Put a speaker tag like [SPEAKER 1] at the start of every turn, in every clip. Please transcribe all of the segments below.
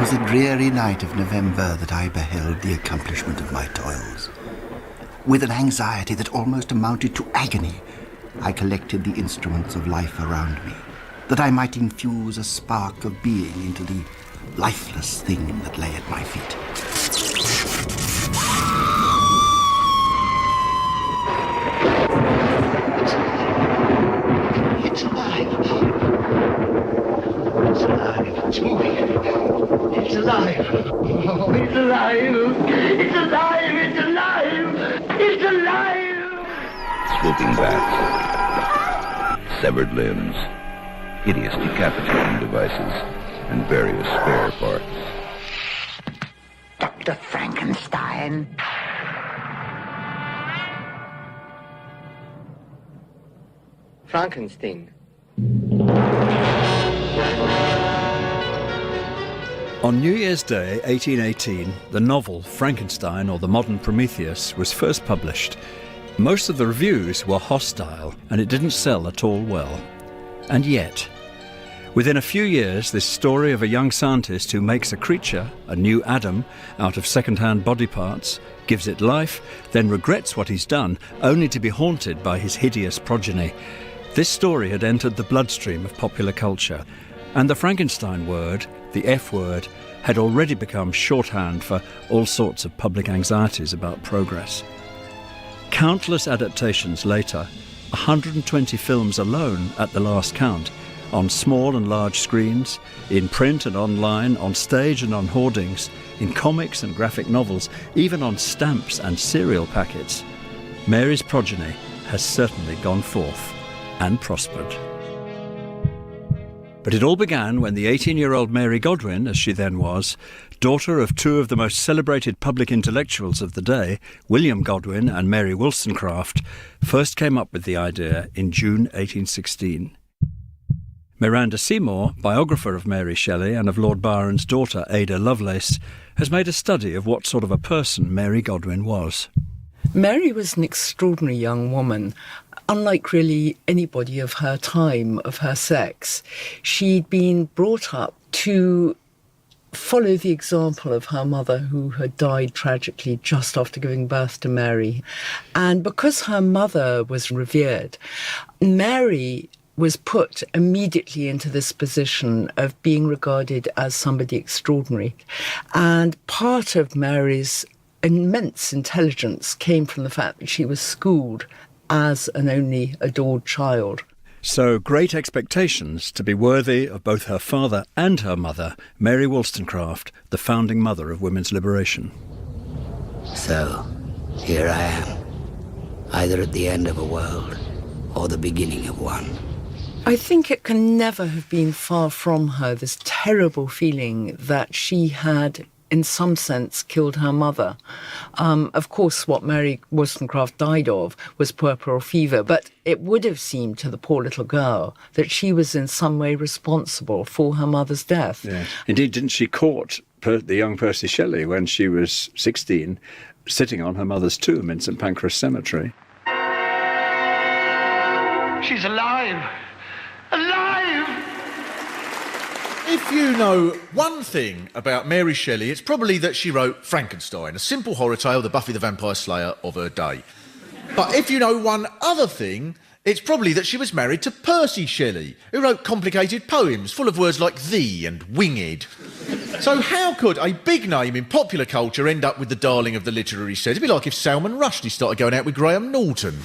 [SPEAKER 1] was a dreary night of November that I beheld the accomplishment of my toils. With an anxiety that almost amounted to agony, I collected the instruments of life around me, that I might infuse a spark of being into the lifeless thing that lay at my feet.
[SPEAKER 2] It's alive. It's alive. It's moving. It's alive. Oh, it's alive. It's alive. It's alive. It's alive.
[SPEAKER 3] Swooping bats, severed limbs, hideous decapitating devices, and various spare parts.
[SPEAKER 2] Dr. Frankenstein.
[SPEAKER 4] Frankenstein.
[SPEAKER 5] On New Year's Day, 1818, the novel Frankenstein, or the Modern Prometheus, was first published. Most of the reviews were hostile, and it didn't sell at all well. And yet, within a few years, this story of a young scientist who makes a creature, a new Adam, out of second-hand body parts, gives it life, then regrets what he's done, only to be haunted by his hideous progeny. This story had entered the bloodstream of popular culture, and the Frankenstein word, the F word, had already become shorthand for all sorts of public anxieties about progress. Countless adaptations later, 120 films alone at the last count, on small and large screens, in print and online, on stage and on hoardings, in comics and graphic novels, even on stamps and cereal packets. Mary's progeny has certainly gone forth and prospered. But it all began when the 18-year-old Mary Godwin, as she then was, daughter of two of the most celebrated public intellectuals of the day, William Godwin and Mary Wollstonecraft, first came up with the idea in June 1816. Miranda Seymour, biographer of Mary Shelley and of Lord Byron's daughter Ada Lovelace, has made a study of what sort of a person Mary Godwin was.
[SPEAKER 6] Mary was an extraordinary young woman. Unlike really anybody of her time, of her sex, she'd been brought up to follow the example of her mother, who had died tragically just after giving birth to Mary. And because her mother was revered, Mary was put immediately into this position of being regarded as somebody extraordinary. And part of Mary's immense intelligence came from the fact that she was schooled as an only adored child.
[SPEAKER 5] So great expectations to be worthy of both her father and her mother, Mary Wollstonecraft, the founding mother of women's liberation.
[SPEAKER 1] So, here I am, either at the end of a world or the beginning of one.
[SPEAKER 6] I think it can never have been far from her, this terrible feeling that she had, in some sense, killed her mother. Of course, what Mary Wollstonecraft died of was puerperal fever, but it would have seemed to the poor little girl that she was in some way responsible for her mother's death.
[SPEAKER 5] Yeah. Indeed, didn't she court the young Percy Shelley when she was 16, sitting on her mother's tomb in St Pancras Cemetery?
[SPEAKER 2] She's alive. Alive!
[SPEAKER 7] If you know one thing about Mary Shelley, it's probably that she wrote Frankenstein, a simple horror tale, the Buffy the Vampire Slayer of her day. But if you know one other thing, it's probably that she was married to Percy Shelley, who wrote complicated poems full of words like thee and winged. So how could a big name in popular culture end up with the darling of the literary set? It'd be like if Salman Rushdie started going out with Graham Norton.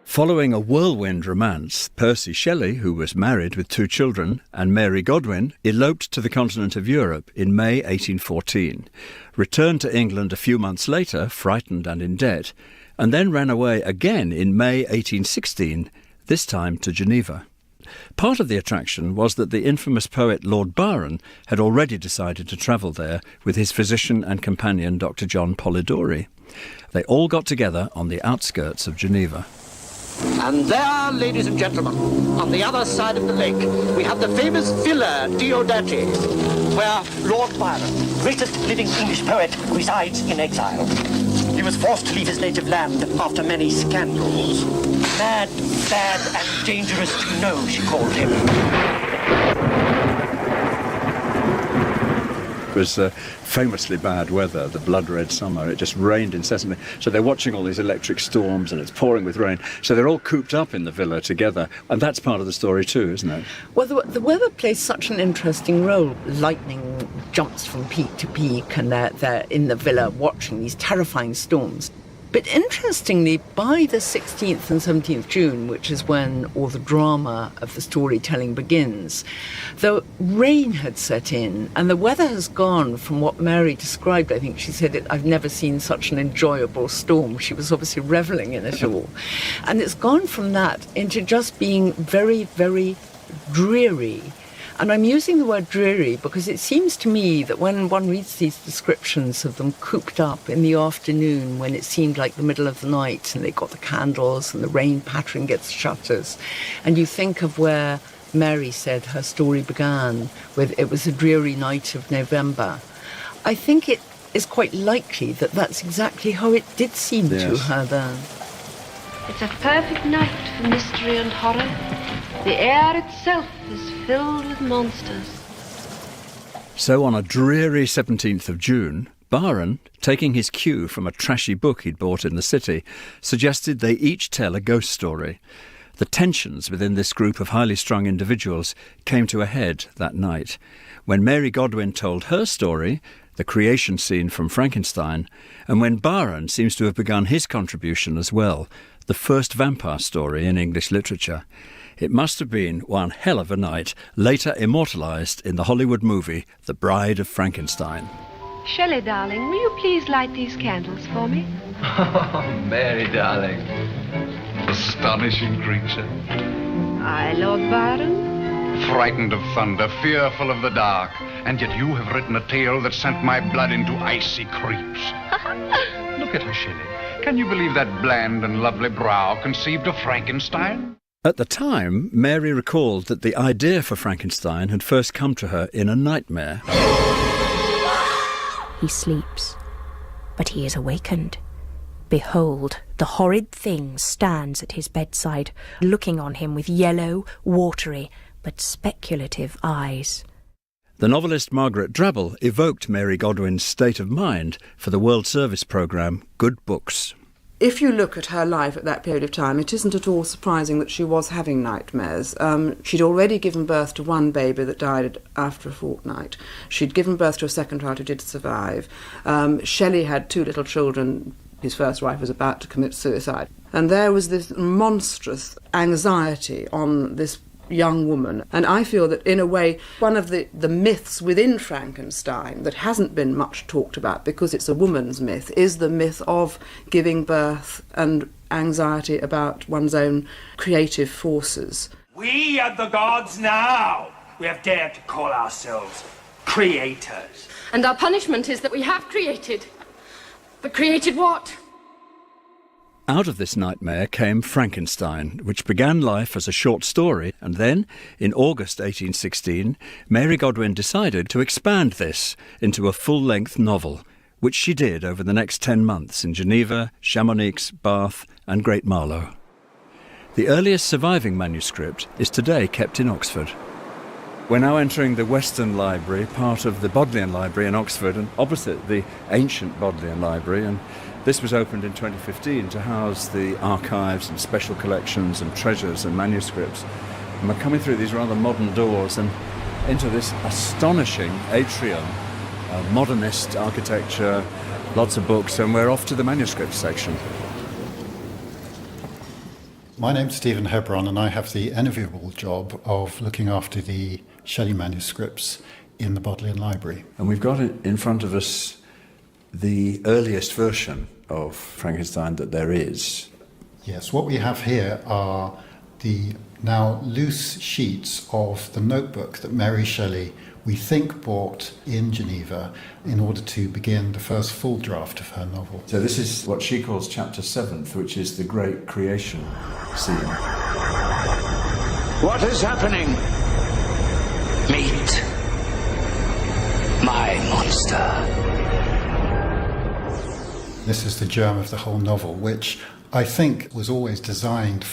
[SPEAKER 5] Following a whirlwind romance, Percy Shelley, who was married with 2 children, and Mary Godwin eloped to the continent of Europe in May 1814, returned to England a few months later, frightened and in debt, and then ran away again in May 1816, this time to Geneva. Part of the attraction was that the infamous poet Lord Byron had already decided to travel there with his physician and companion Dr. John Polidori. They all got together on the outskirts of Geneva.
[SPEAKER 8] And there, ladies and gentlemen, on the other side of the lake, we have the famous Villa Diodati, where Lord Byron, greatest living English poet, resides in exile. He was forced to leave his native land after many scandals. Mad, bad, and dangerous to know, she called him.
[SPEAKER 5] It was famously bad weather, the blood-red summer. It just rained incessantly. So they're watching all these electric storms and it's pouring with rain. So they're all cooped up in the villa together. And that's part of the story too, isn't it?
[SPEAKER 6] Well, the weather plays such an interesting role. Lightning jumps from peak to peak and they're in the villa watching these terrifying storms. But interestingly, by the 16th and 17th June, which is when all the drama of the storytelling begins, the rain had set in and the weather has gone from what Mary described. I think she said, I've never seen such an enjoyable storm. She was obviously revelling in it all. And it's gone from that into just being very, very dreary. And I'm using the word dreary because it seems to me that when one reads these descriptions of them cooped up in the afternoon when it seemed like the middle of the night and they got the candles and the rain pattering against the shutters, and you think of where Mary said her story began, with it was a dreary night of November, I think it is quite likely that that's exactly how it did seem to her then.
[SPEAKER 4] It's a perfect night for mystery and horror. The air itself is filled with monsters.
[SPEAKER 5] So on a dreary 17th of June, Byron, taking his cue from a trashy book he'd bought in the city, suggested they each tell a ghost story. The tensions within this group of highly strung individuals came to a head that night, when Mary Godwin told her story, the creation scene from Frankenstein, and when Byron seems to have begun his contribution as well, the first vampire story in English literature. It must have been one hell of a night, later immortalised in the Hollywood movie The Bride of Frankenstein.
[SPEAKER 4] Shelley, darling, will you please light these candles for me?
[SPEAKER 9] Oh, Mary, darling. Astonishing creature.
[SPEAKER 4] Aye, Lord Byron.
[SPEAKER 10] Frightened of thunder, fearful of the dark, and yet you have written a tale that sent my blood into icy creeps. Look at her, Shelley. Can you believe that bland and lovely brow conceived of Frankenstein?
[SPEAKER 5] At the time, Mary recalled that the idea for Frankenstein had first come to her in a nightmare.
[SPEAKER 11] He sleeps, but he is awakened. Behold, the horrid thing stands at his bedside, looking on him with yellow, watery, but speculative eyes.
[SPEAKER 5] The novelist Margaret Drabble evoked Mary Godwin's state of mind for the World Service programme Good Books.
[SPEAKER 12] If you look at her life at that period of time, it isn't at all surprising that she was having nightmares. She'd already given birth to one baby that died after a fortnight. She'd given birth to a second child who did survive. Shelley had two little children. His first wife was about to commit suicide. And there was this monstrous anxiety on this young woman. And I feel that, in a way, one of the myths within Frankenstein that hasn't been much talked about because it's a woman's myth is the myth of giving birth and anxiety about one's own creative forces.
[SPEAKER 13] We are the gods now. We have dared to call ourselves creators.
[SPEAKER 14] And our punishment is that we have created. But created what?
[SPEAKER 5] Out of this nightmare came Frankenstein, which began life as a short story, and then, in August 1816, Mary Godwin decided to expand this into a full-length novel, which she did over the next 10 months in Geneva, Chamonix, Bath and Great Marlow. The earliest surviving manuscript is today kept in Oxford. We're now entering the Western Library, part of the Bodleian Library in Oxford, and opposite the ancient Bodleian Library, and this was opened in 2015 to house the archives and special collections and treasures and manuscripts. And we're coming through these rather modern doors and into this astonishing atrium, modernist architecture, lots of books, and we're off to the manuscript section.
[SPEAKER 15] My name's Stephen Hebron, and I have the enviable job of looking after the Shelley manuscripts in the Bodleian Library.
[SPEAKER 5] And we've got it in front of us the earliest version of Frankenstein that there is.
[SPEAKER 15] Yes, what we have here are the now loose sheets of the notebook that Mary Shelley, we think, bought in Geneva in order to begin the first full draft of her novel.
[SPEAKER 5] So this is what she calls chapter 7th, which is the great creation scene.
[SPEAKER 8] What is happening? Meet my monster.
[SPEAKER 15] This is the germ of the whole novel, which I think was always designed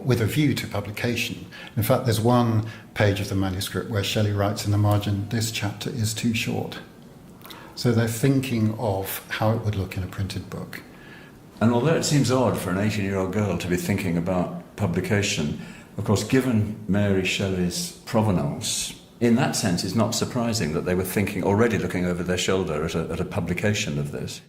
[SPEAKER 15] with a view to publication. In fact, there's one page of the manuscript where Shelley writes in the margin, "This chapter is too short." So they're thinking of how it would look in a printed book.
[SPEAKER 5] And although it seems odd for an 18-year-old girl to be thinking about publication, of course, given Mary Shelley's provenance, in that sense, it's not surprising that they were already looking over their shoulder at a publication of this.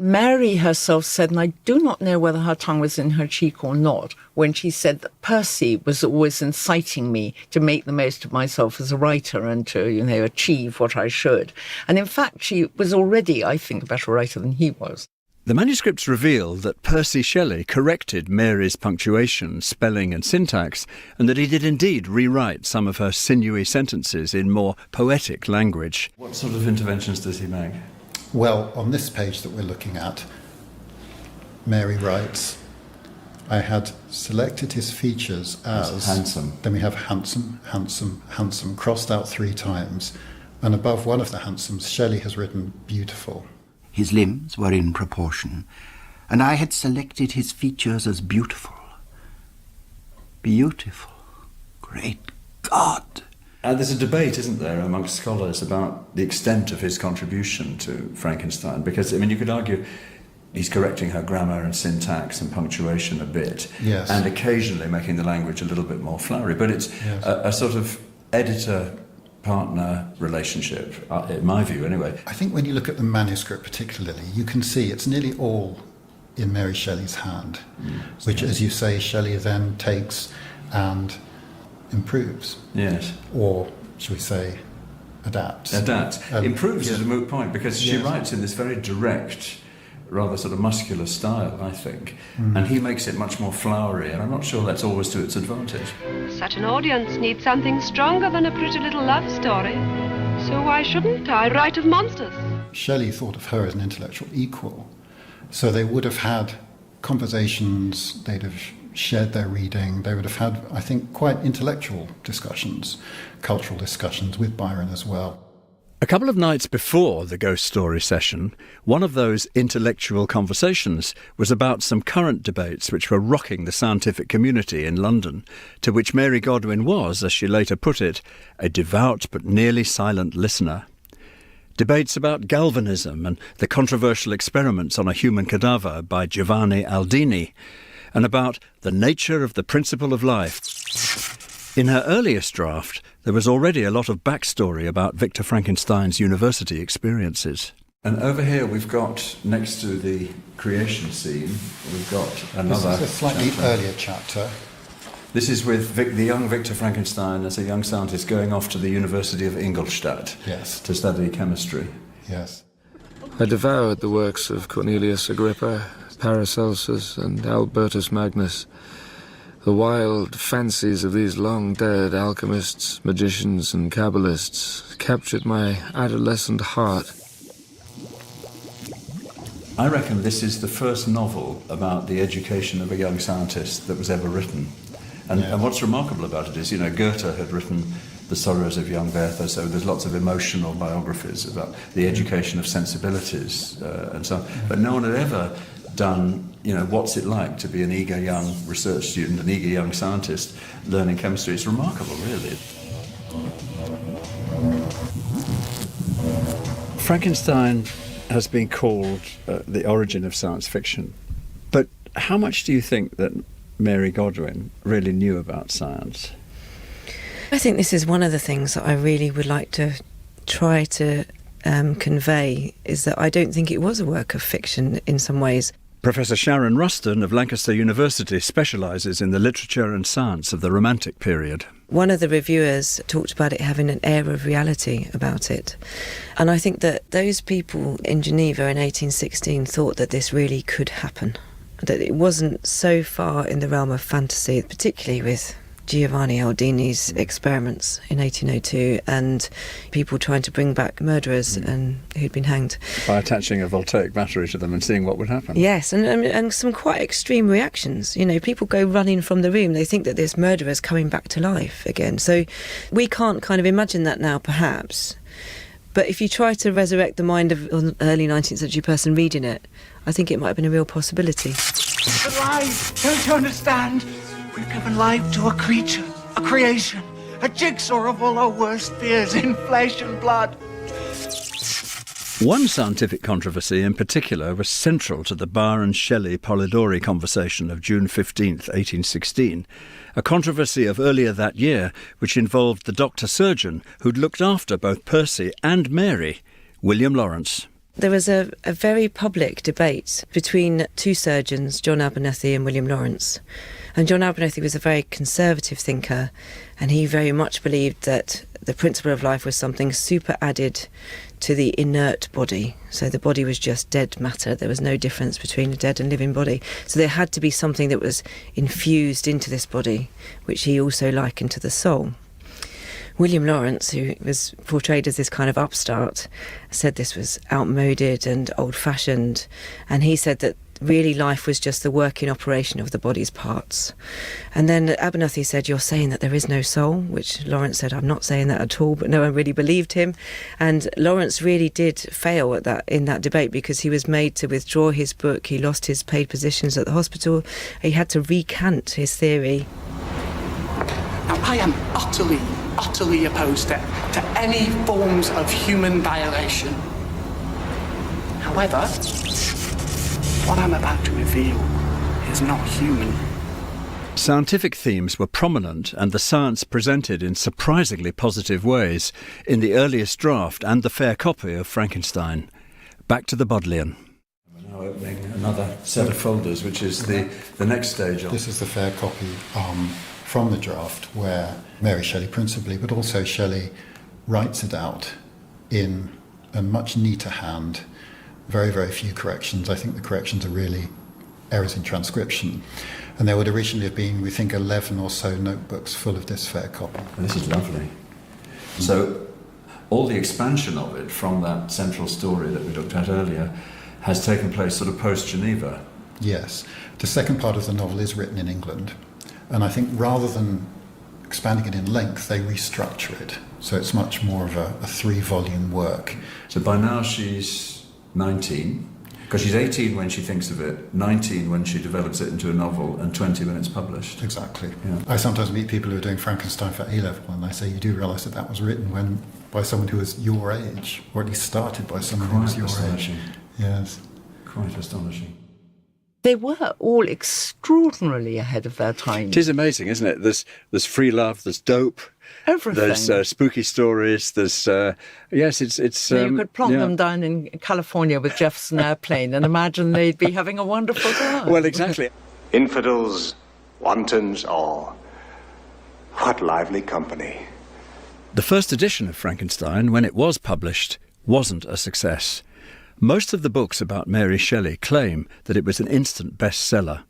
[SPEAKER 6] Mary herself said, and I do not know whether her tongue was in her cheek or not, when she said that Percy was always inciting me to make the most of myself as a writer and to, achieve what I should. And in fact, she was already, I think, a better writer than he was.
[SPEAKER 5] The manuscripts reveal that Percy Shelley corrected Mary's punctuation, spelling and syntax, and that he did indeed rewrite some of her sinewy sentences in more poetic language. What sort of interventions does he make?
[SPEAKER 15] Well, on this page that we're looking at, Mary writes, I had selected his features as...
[SPEAKER 5] handsome.
[SPEAKER 15] Then we have handsome, handsome, handsome, crossed out 3 times. And above one of the handsomes, Shelley has written beautiful.
[SPEAKER 1] His limbs were in proportion, and I had selected his features as beautiful. Beautiful. Great God!
[SPEAKER 5] There's a debate, isn't there, amongst scholars about the extent of his contribution to Frankenstein, because, you could argue he's correcting her grammar and syntax and punctuation a bit,
[SPEAKER 15] yes,
[SPEAKER 5] and occasionally making the language a little bit more flowery, but it's a sort of editor-partner relationship, in my view, anyway.
[SPEAKER 15] I think when you look at the manuscript particularly, you can see it's nearly all in Mary Shelley's hand, which, as you say, Shelley then takes and improves.
[SPEAKER 5] Yes.
[SPEAKER 15] Or, should we say, adapts.
[SPEAKER 5] Improves is a moot point, because she
[SPEAKER 15] Yes.
[SPEAKER 5] writes in this very direct, rather sort of muscular style, I think, and he makes it much more flowery, and I'm not sure that's always to its advantage.
[SPEAKER 4] Such an audience needs something stronger than a pretty little love story. So why shouldn't I write of monsters?
[SPEAKER 15] Shelley thought of her as an intellectual equal, so they would have had conversations, they'd have shared their reading, they would have had, I think, quite intellectual discussions, cultural discussions with Byron as well.
[SPEAKER 5] A couple of nights before the ghost story session, one of those intellectual conversations was about some current debates which were rocking the scientific community in London, to which Mary Godwin was, as she later put it, a devout but nearly silent listener. Debates about galvanism and the controversial experiments on a human cadaver by Giovanni Aldini, and about the nature of the principle of life. In her earliest draft, there was already a lot of backstory about Victor Frankenstein's university experiences. And over here we've got, next to the creation scene, we've got another...
[SPEAKER 15] This is a slightly earlier chapter.
[SPEAKER 5] This is with the young Victor Frankenstein as a young scientist going off to the University of Ingolstadt to study chemistry.
[SPEAKER 15] Yes.
[SPEAKER 16] I devoured the works of Cornelius Agrippa, Paracelsus and Albertus Magnus. The wild fancies of these long-dead alchemists, magicians and Kabbalists captured my adolescent heart.
[SPEAKER 5] I reckon this is the first novel about the education of a young scientist that was ever written. And what's remarkable about it is, Goethe had written The Sorrows of Young Werther, so there's lots of emotional biographies about the education of sensibilities and so on. But no one had ever done, what's it like to be an eager young research student, an eager young scientist learning chemistry. It's remarkable, really. Frankenstein has been called the origin of science fiction. But how much do you think that Mary Godwin really knew about science?
[SPEAKER 17] I think this is one of the things that I really would like to try to convey, is that I don't think it was a work of fiction in some ways.
[SPEAKER 5] Professor Sharon Ruston of Lancaster University specialises in the literature and science of the Romantic period.
[SPEAKER 17] One of the reviewers talked about it having an air of reality about it. And I think that those people in Geneva in 1816 thought that this really could happen, that it wasn't so far in the realm of fantasy, particularly with Giovanni Aldini's experiments in 1802 and people trying to bring back murderers and who'd been hanged.
[SPEAKER 5] By attaching a voltaic battery to them and seeing what would happen.
[SPEAKER 17] Yes, and some quite extreme reactions. People go running from the room. They think that this murderer's coming back to life again. So we can't kind of imagine that now, perhaps. But if you try to resurrect the mind of an early 19th century person reading it, I think it might have been a real possibility.
[SPEAKER 2] It's alive! Don't you understand? We've given life to a creature, a creation, a jigsaw of all our worst fears in flesh and blood.
[SPEAKER 5] One scientific controversy in particular was central to the Barr and Shelley Polidori conversation of June 15th, 1816, a controversy of earlier that year which involved the doctor-surgeon who'd looked after both Percy and Mary, William Lawrence.
[SPEAKER 17] There was a very public debate between two surgeons, John Abernethy and William Lawrence. And John Abernethy was a very conservative thinker, and he very much believed that the principle of life was something superadded to the inert body. So the body was just dead matter. There was no difference between a dead and living body. So there had to be something that was infused into this body, which he also likened to the soul. William Lawrence, who was portrayed as this kind of upstart, said this was outmoded and old-fashioned, and he said that really life was just the working operation of the body's parts. And then Abernethy said, "You're saying that there is no soul," which Lawrence said, "I'm not saying that at all," but no one really believed him. And Lawrence really did fail in that debate, because he was made to withdraw his book. He lost his paid positions at the hospital. He had to recant his theory.
[SPEAKER 18] Now, I am utterly opposed to any forms of human violation. However, what I'm about to reveal is not human.
[SPEAKER 5] Scientific themes were prominent and the science presented in surprisingly positive ways in the earliest draft and the fair copy of Frankenstein. Back to the Bodleian.
[SPEAKER 19] We're now opening another set of folders, which is the next stage of...
[SPEAKER 15] This is the fair copy from the draft, where Mary Shelley principally, but also Shelley writes it out in a much neater hand. Very, very few corrections. I think the corrections are really errors in transcription. And there would originally have been, we think, 11 or so notebooks full of this fair copy.
[SPEAKER 19] And this is lovely. So all the expansion of it from that central story that we looked at earlier has taken place sort of post-Geneva.
[SPEAKER 15] Yes. The second part of the novel is written in England. And I think rather than expanding it in length, they restructure it. So it's much more of a 3-volume work.
[SPEAKER 19] So by now she's 19, because she's 18 when she thinks of it, 19 when she develops it into a novel, and 20 when it's published.
[SPEAKER 15] Exactly.
[SPEAKER 19] Yeah.
[SPEAKER 15] I sometimes meet people who are doing Frankenstein for A-level, and I say, you do realise that was written by someone who was your age, or at least started by someone who was your age. Yes.
[SPEAKER 19] Quite astonishing.
[SPEAKER 6] They were all extraordinarily ahead of their time.
[SPEAKER 5] It is amazing, isn't it? There's free love, there's dope,
[SPEAKER 6] everything.
[SPEAKER 5] There's spooky stories. There's yes, it's.
[SPEAKER 6] You could plonk them down in California with Jefferson Airplane and imagine they'd be having a wonderful time.
[SPEAKER 5] Well, exactly.
[SPEAKER 20] Infidels, wantons, all. What lively company.
[SPEAKER 5] The first edition of Frankenstein, when it was published, wasn't a success. Most of the books about Mary Shelley claim that it was an instant bestseller.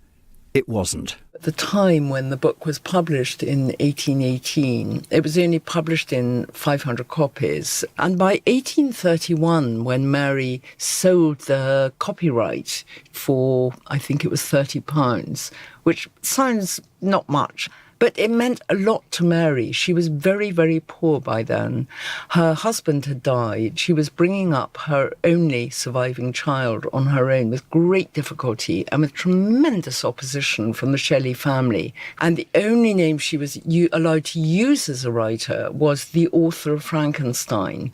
[SPEAKER 5] It wasn't.
[SPEAKER 6] At the time when the book was published in 1818, it was only published in 500 copies. And by 1831, when Mary sold the copyright for, I think it was £30, which sounds not much, but it meant a lot to Mary. She was very, very poor by then. Her husband had died. She was bringing up her only surviving child on her own with great difficulty and with tremendous opposition from the Shelley family. And the only name she was allowed to use as a writer was the author of Frankenstein.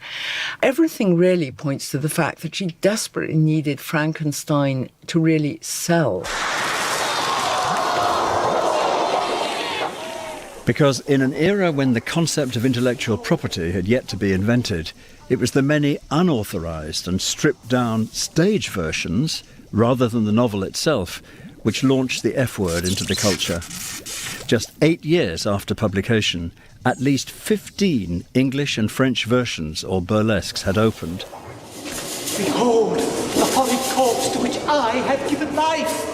[SPEAKER 6] Everything really points to the fact that she desperately needed Frankenstein to really sell.
[SPEAKER 5] Because in an era when the concept of intellectual property had yet to be invented, it was the many unauthorised and stripped-down stage versions, rather than the novel itself, which launched the F-word into the culture. Just 8 years after publication, at least 15 English and French versions or burlesques had opened.
[SPEAKER 18] Behold, the horrid corpse to which I have given life!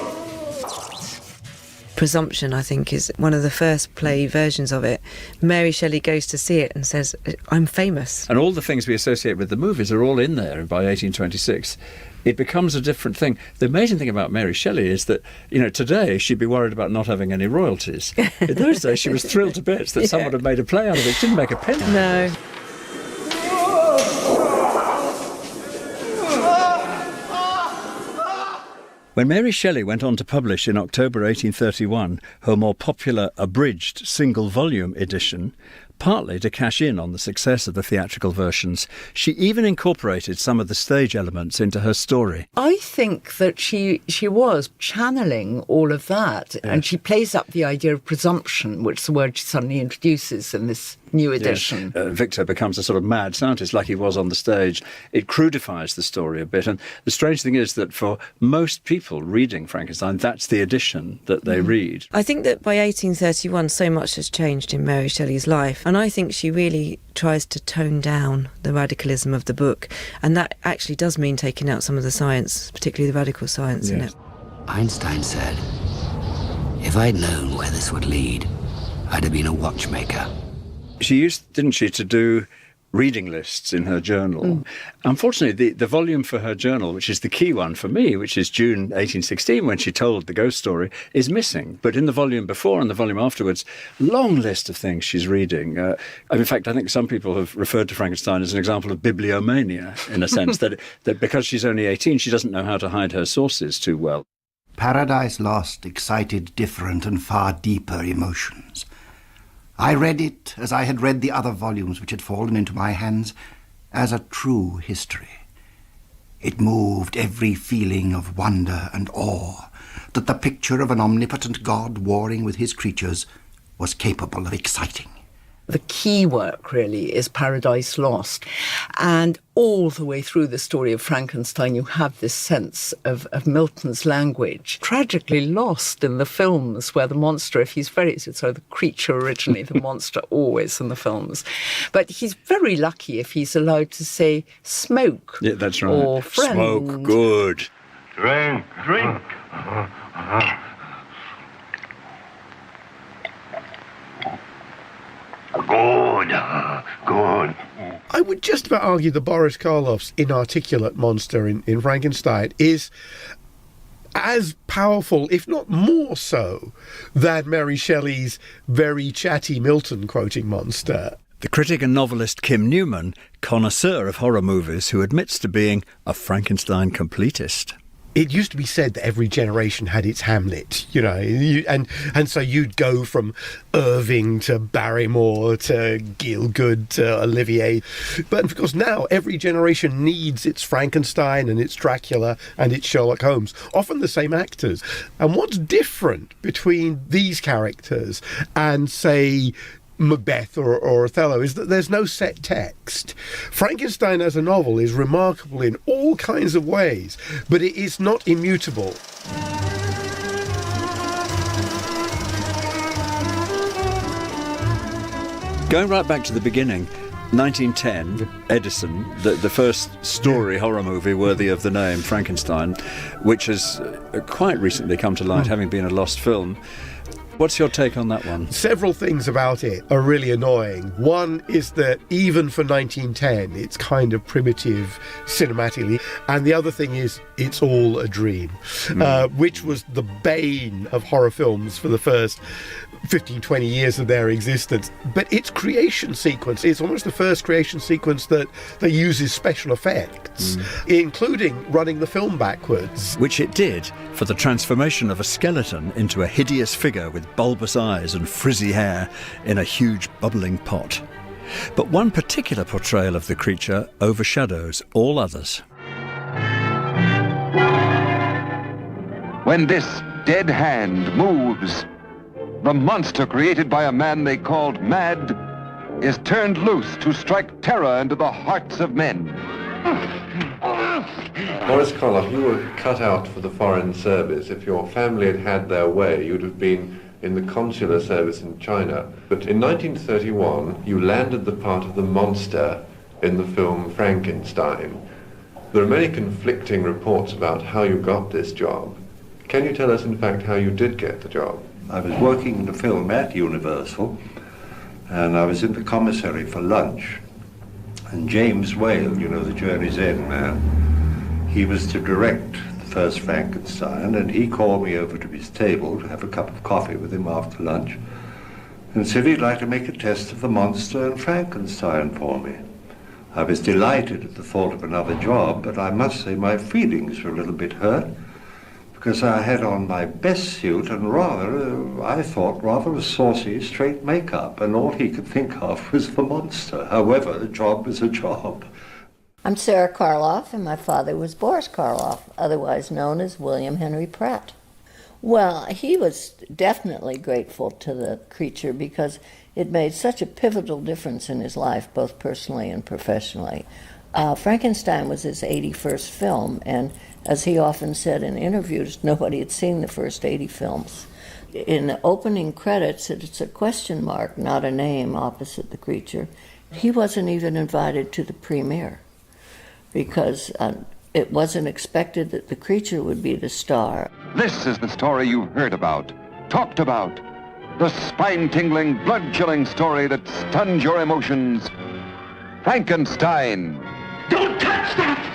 [SPEAKER 17] Presumption, I think, is one of the first play versions of it. Mary Shelley goes to see it and says, I'm famous.
[SPEAKER 5] And all the things we associate with the movies are all in there by 1826. It becomes a different thing. The amazing thing about Mary Shelley is that, today she'd be worried about not having any royalties. In those days, she was thrilled to bits that someone had made a play out of it. She didn't make a penny.
[SPEAKER 17] No.
[SPEAKER 5] When Mary Shelley went on to publish in October 1831 her more popular abridged single-volume edition, partly to cash in on the success of the theatrical versions. She even incorporated some of the stage elements into her story.
[SPEAKER 6] I think that she was channeling all of that, and she plays up the idea of presumption, which is the word she suddenly introduces in this new edition.
[SPEAKER 5] Yes. Victor becomes a sort of mad scientist like he was on the stage. It crudifies the story a bit, and the strange thing is that for most people reading Frankenstein, that's the edition that they read.
[SPEAKER 17] I think that by 1831 so much has changed in Mary Shelley's life, and I think she really tries to tone down the radicalism of the book, and that actually does mean taking out some of the science, particularly the radical science in it.
[SPEAKER 21] Einstein said, if I'd known where this would lead, I'd have been a watchmaker.
[SPEAKER 5] She used, didn't she, to do reading lists in her journal. Unfortunately, the volume for her journal, which is the key one for me, which is June 1816, when she told the ghost story, is missing. But in the volume before and the volume afterwards, long list of things she's reading. In fact, I think some people have referred to Frankenstein as an example of bibliomania, in a sense, that because she's only 18, she doesn't know how to hide her sources too well.
[SPEAKER 1] Paradise Lost excited different and far deeper emotions. I read it, as I had read the other volumes which had fallen into my hands, as a true history. It moved every feeling of wonder and awe that the picture of an omnipotent God warring with his creatures was capable of exciting.
[SPEAKER 6] The key work, really, is Paradise Lost. And all the way through the story of Frankenstein, you have this sense of Milton's language, tragically lost in the films, where the monster, if he's the creature originally, the monster always in the films. But he's very lucky if he's allowed to say smoke.
[SPEAKER 5] Yeah, that's right.
[SPEAKER 6] Or friend.
[SPEAKER 5] Smoke, good.
[SPEAKER 2] Drink. Good.
[SPEAKER 22] I would just about argue that Boris Karloff's inarticulate monster in Frankenstein is as powerful, if not more so, than Mary Shelley's very chatty Milton-quoting monster.
[SPEAKER 5] The critic and novelist Kim Newman, connoisseur of horror movies, who admits to being a Frankenstein completist.
[SPEAKER 22] It used to be said that every generation had its Hamlet, and so you'd go from Irving to Barrymore to Gielgud to Olivier. But of course now every generation needs its Frankenstein and its Dracula and its Sherlock Holmes, often the same actors. And what's different between these characters and, say, Macbeth or Othello is that there's no set text. Frankenstein as a novel is remarkable in all kinds of ways, but it is not immutable.
[SPEAKER 5] Going right back to the beginning, 1910, Edison, the first story horror movie worthy of the name, Frankenstein, which has quite recently come to light, having been a lost film. What's your take on that one?
[SPEAKER 22] Several things about it are really annoying. One is that even for 1910, it's kind of primitive cinematically. And the other thing is, it's all a dream, which was the bane of horror films for the first 15, 20 years of their existence. But its creation sequence is almost the first creation sequence that uses special effects, including running the film backwards.
[SPEAKER 5] Which it did for the transformation of a skeleton into a hideous figure with bulbous eyes and frizzy hair in a huge bubbling pot. But one particular portrayal of the creature overshadows all others.
[SPEAKER 23] When this dead hand moves, the monster created by a man they called Mad is turned loose to strike terror into the hearts of men.
[SPEAKER 24] Boris Karloff, you were cut out for the Foreign Service. If your family had had their way, you'd have been in the consular service in China. But in 1931, you landed the part of the monster in the film Frankenstein. There are many conflicting reports about how you got this job. Can you tell us, in fact, how you did get the job?
[SPEAKER 25] I was working the film at Universal, and I was in the commissary for lunch. And James Whale, the Journey's End man, he was to direct the first Frankenstein, and he called me over to his table to have a cup of coffee with him after lunch, and said he'd like to make a test of the monster and Frankenstein for me. I was delighted at the thought of another job, but I must say my feelings were a little bit hurt, because I had on my best suit and I thought, rather a saucy, straight makeup, and all he could think of was the monster. However, a job is a job.
[SPEAKER 3] I'm Sarah Karloff, and my father was Boris Karloff, otherwise known as William Henry Pratt. Well, he was definitely grateful to the creature because it made such a pivotal difference in his life, both personally and professionally. Frankenstein was his 81st film, and as he often said in interviews, nobody had seen the first 80 films. In the opening credits, it's a question mark, not a name, opposite the creature. He wasn't even invited to the premiere because it wasn't expected that the creature would be the star.
[SPEAKER 23] This is the story you've heard about, talked about. The spine-tingling, blood-chilling story that stuns your emotions. Frankenstein.
[SPEAKER 2] Don't touch that!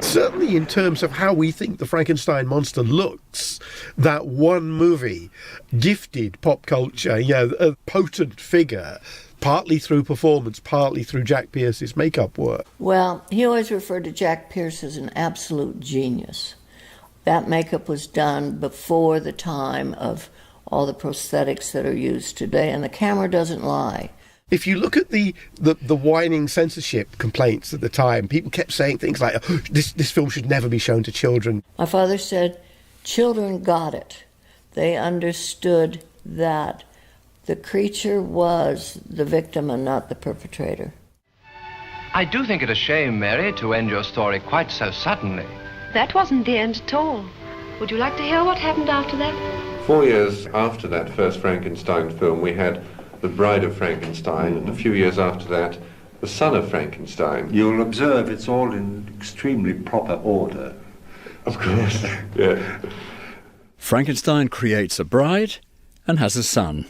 [SPEAKER 22] Certainly in terms of how we think the Frankenstein monster looks, that one movie gifted pop culture, a potent figure, partly through performance, partly through Jack Pierce's makeup work.
[SPEAKER 3] Well, he always referred to Jack Pierce as an absolute genius. That makeup was done before the time of all the prosthetics that are used today, and the camera doesn't lie.
[SPEAKER 22] If you look at the whining censorship complaints at the time, people kept saying things like, oh, this film should never be shown to children.
[SPEAKER 3] My father said, children got it. They understood that the creature was the victim and not the perpetrator.
[SPEAKER 7] I do think it a shame, Mary, to end your story quite so suddenly.
[SPEAKER 4] That wasn't the end at all. Would you like to hear what happened after that?
[SPEAKER 24] 4 years after that first Frankenstein film, we had The Bride of Frankenstein, and a few years after that, The Son of Frankenstein.
[SPEAKER 25] You'll observe it's all in extremely proper order.
[SPEAKER 24] Of course, yeah.
[SPEAKER 5] Frankenstein creates a bride and has a son.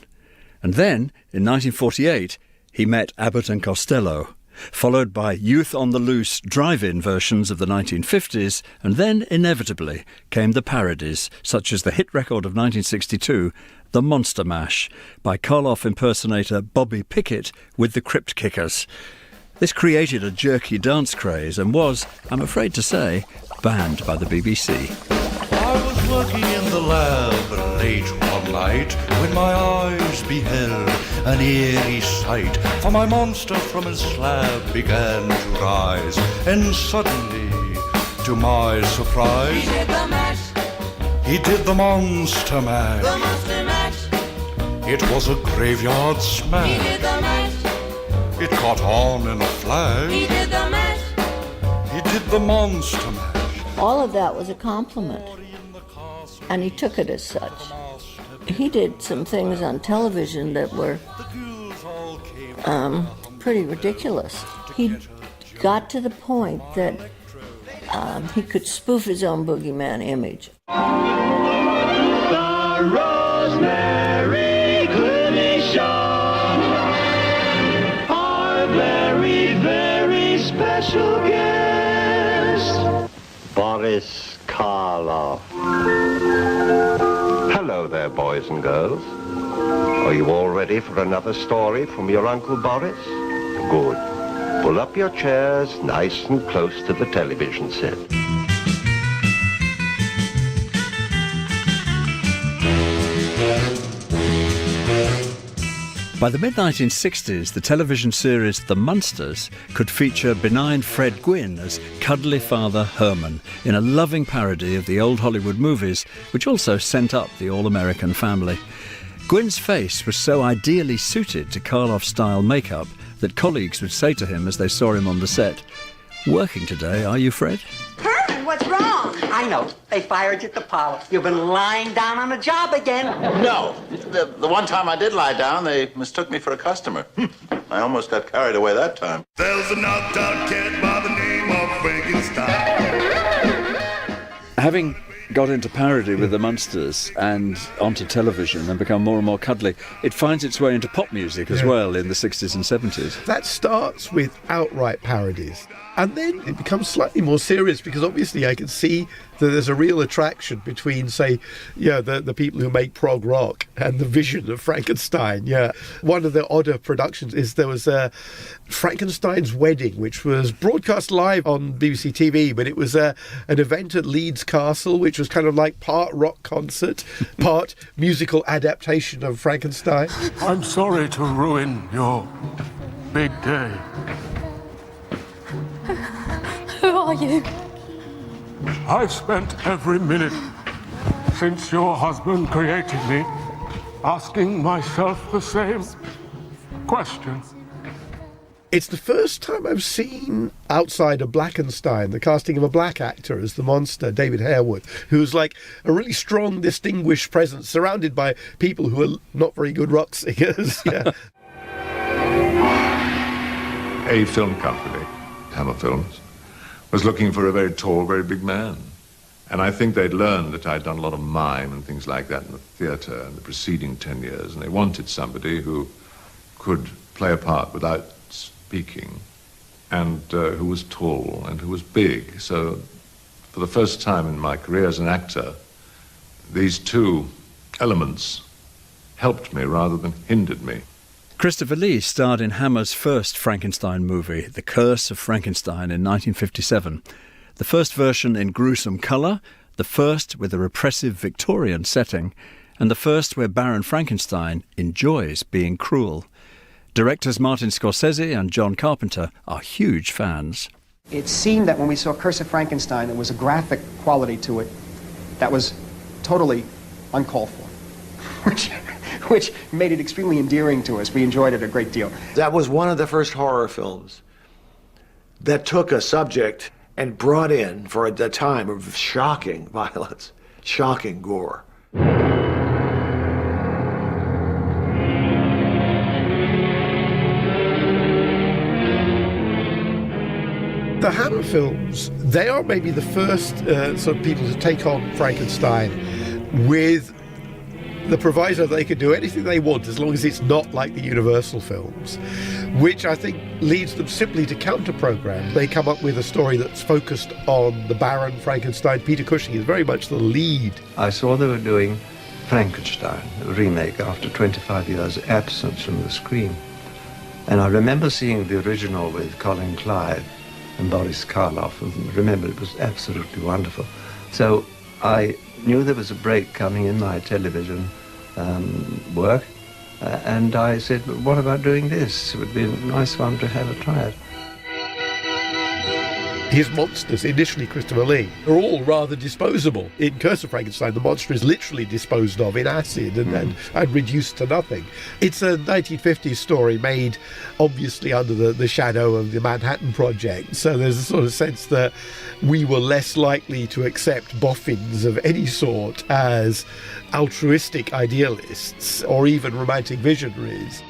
[SPEAKER 5] And then, in 1948, he met Abbott and Costello, followed by Youth on the Loose drive-in versions of the 1950s, and then, inevitably, came the parodies, such as the hit record of 1962, The Monster Mash, by Karloff impersonator Bobby Pickett with the Crypt Kickers. This created a jerky dance craze and was, I'm afraid to say, banned by the BBC.
[SPEAKER 9] I was working in the lab late one night when my eyes beheld an eerie sight, for my monster from his slab began to rise, and suddenly, to my surprise,
[SPEAKER 2] He did the mash.
[SPEAKER 9] He did the monster mash.
[SPEAKER 2] The monster mash.
[SPEAKER 9] It was a graveyard smash.
[SPEAKER 2] He did the mash.
[SPEAKER 9] It caught on in a flash.
[SPEAKER 2] He did the mash.
[SPEAKER 9] He did the monster mash.
[SPEAKER 3] All of that was a compliment, and he took it as such. He did some things on television that were pretty ridiculous. He got to the point that he could spoof his own boogeyman image.
[SPEAKER 2] The Rosemary Clooney Show. Our very, very special guest,
[SPEAKER 20] Boris Karloff. Hello there, boys and girls. Are you all ready for another story from your Uncle Boris? Good. Pull up your chairs nice and close to the television set.
[SPEAKER 5] By the mid-1960s, the television series The Munsters could feature benign Fred Gwynne as cuddly father Herman in a loving parody of the old Hollywood movies, which also sent up the all-American family. Gwynne's face was so ideally suited to Karloff-style makeup that colleagues would say to him as they saw him on the set, "Working today, are you, Fred?"
[SPEAKER 10] Herman, what's wrong? I know. They fired you at the parlor. You've been lying down on the job again.
[SPEAKER 11] No. The one time I did lie down, they mistook me for a customer. I almost got carried away that time.
[SPEAKER 9] There's a knocked-out cat by the name of Frankenstein.
[SPEAKER 5] Having got into parody with the Munsters and onto television and become more and more cuddly, it finds its way into pop music as well in the 60s and 70s.
[SPEAKER 22] That starts with outright parodies. And then it becomes slightly more serious because obviously I can see that there's a real attraction between, say, the people who make prog rock and the vision of Frankenstein. Yeah, one of the odder productions is there was Frankenstein's Wedding, which was broadcast live on BBC TV, but it was an event at Leeds Castle, which which was kind of like part rock concert, part musical adaptation of Frankenstein.
[SPEAKER 8] I'm sorry to ruin your big day.
[SPEAKER 12] Who are you?
[SPEAKER 8] I've spent every minute since your husband created me asking myself the same question.
[SPEAKER 22] It's the first time I've seen, outside of Blackenstein, the casting of a black actor as the monster, David Harewood, who's like a really strong, distinguished presence, surrounded by people who are not very good rock singers. Yeah.
[SPEAKER 13] A film company, Hammer Films, was looking for a very tall, very big man. And I think they'd learned that I'd done a lot of mime and things like that in the theatre in the preceding 10 years, and they wanted somebody who could play a part without speaking, and who was tall and who was big. So for the first time in my career as an actor, these two elements helped me rather than hindered me.
[SPEAKER 5] Christopher Lee starred in Hammer's first Frankenstein movie, The Curse of Frankenstein, in 1957. The first version in gruesome colour, the first with a repressive Victorian setting, and the first where Baron Frankenstein enjoys being cruel. Directors Martin Scorsese and John Carpenter are huge fans.
[SPEAKER 14] It seemed that when we saw Curse of Frankenstein, there was a graphic quality to it that was totally uncalled for, which made it extremely endearing to us. We enjoyed it a great deal.
[SPEAKER 16] That was one of the first horror films that took a subject and brought in, for a time of shocking violence, shocking gore.
[SPEAKER 22] The Hammer films, they are maybe the first sort of people to take on Frankenstein with the proviso that they can do anything they want as long as it's not like the Universal films, which I think leads them simply to counter-program. They come up with a story that's focused on the Baron Frankenstein. Peter Cushing is very much the lead.
[SPEAKER 25] I saw they were doing Frankenstein, a remake after 25 years absence from the screen. And I remember seeing the original with Colin Clive and Boris Karloff, and remember it was absolutely wonderful. So I knew there was a break coming in my television work, and I said, well, what about doing this? It would be a nice one to have a try at.
[SPEAKER 22] His monsters, initially Christopher Lee, are all rather disposable. In Curse of Frankenstein, the monster is literally disposed of in acid and reduced to nothing. It's a 1950s story made, obviously, under the shadow of the Manhattan Project. So there's a sort of sense that we were less likely to accept boffins of any sort as altruistic idealists or even romantic visionaries.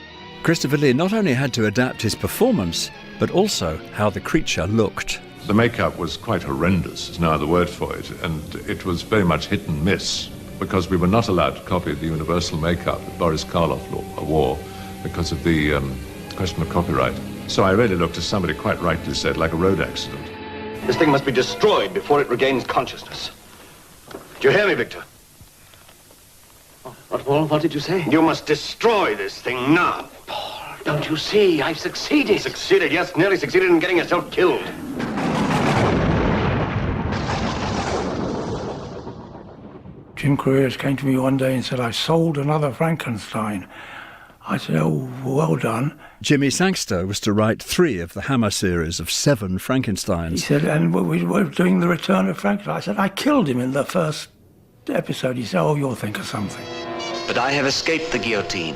[SPEAKER 5] Christopher Lee not only had to adapt his performance, but also how the creature looked.
[SPEAKER 13] The makeup was quite horrendous, there's no other word for it, and it was very much hit and miss, because we were not allowed to copy the Universal makeup that Boris Karloff wore because of the question of copyright. So I really looked, as somebody quite rightly said, like a road accident.
[SPEAKER 26] This thing must be destroyed before it regains consciousness. Do you hear me, Victor?
[SPEAKER 2] What, Paul? What did you say?
[SPEAKER 26] You must destroy this thing now.
[SPEAKER 2] Paul, don't you see? I've succeeded.
[SPEAKER 26] Succeeded? Yes, nearly succeeded in getting yourself killed.
[SPEAKER 8] Jim Curious came to me one day and said, I sold another Frankenstein. I said, oh, well done.
[SPEAKER 5] Jimmy Sangster was to write 3 of the Hammer series of 7 Frankensteins.
[SPEAKER 8] He said, and we're doing The Return of Frankenstein. I said, I killed him in the first episode. He said, oh, you'll think of something.
[SPEAKER 21] But I have escaped the guillotine,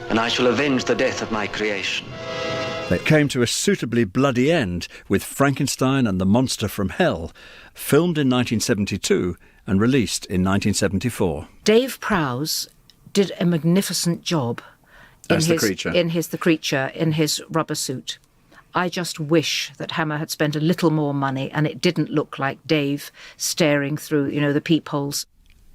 [SPEAKER 21] and I shall avenge the death of my creation.
[SPEAKER 5] It came to a suitably bloody end with Frankenstein and the Monster from Hell, filmed in 1972 and released in 1974.
[SPEAKER 27] Dave Prowse did a magnificent job in The Creature, in his rubber suit. I just wish that Hammer had spent a little more money and it didn't look like Dave staring through, the peepholes.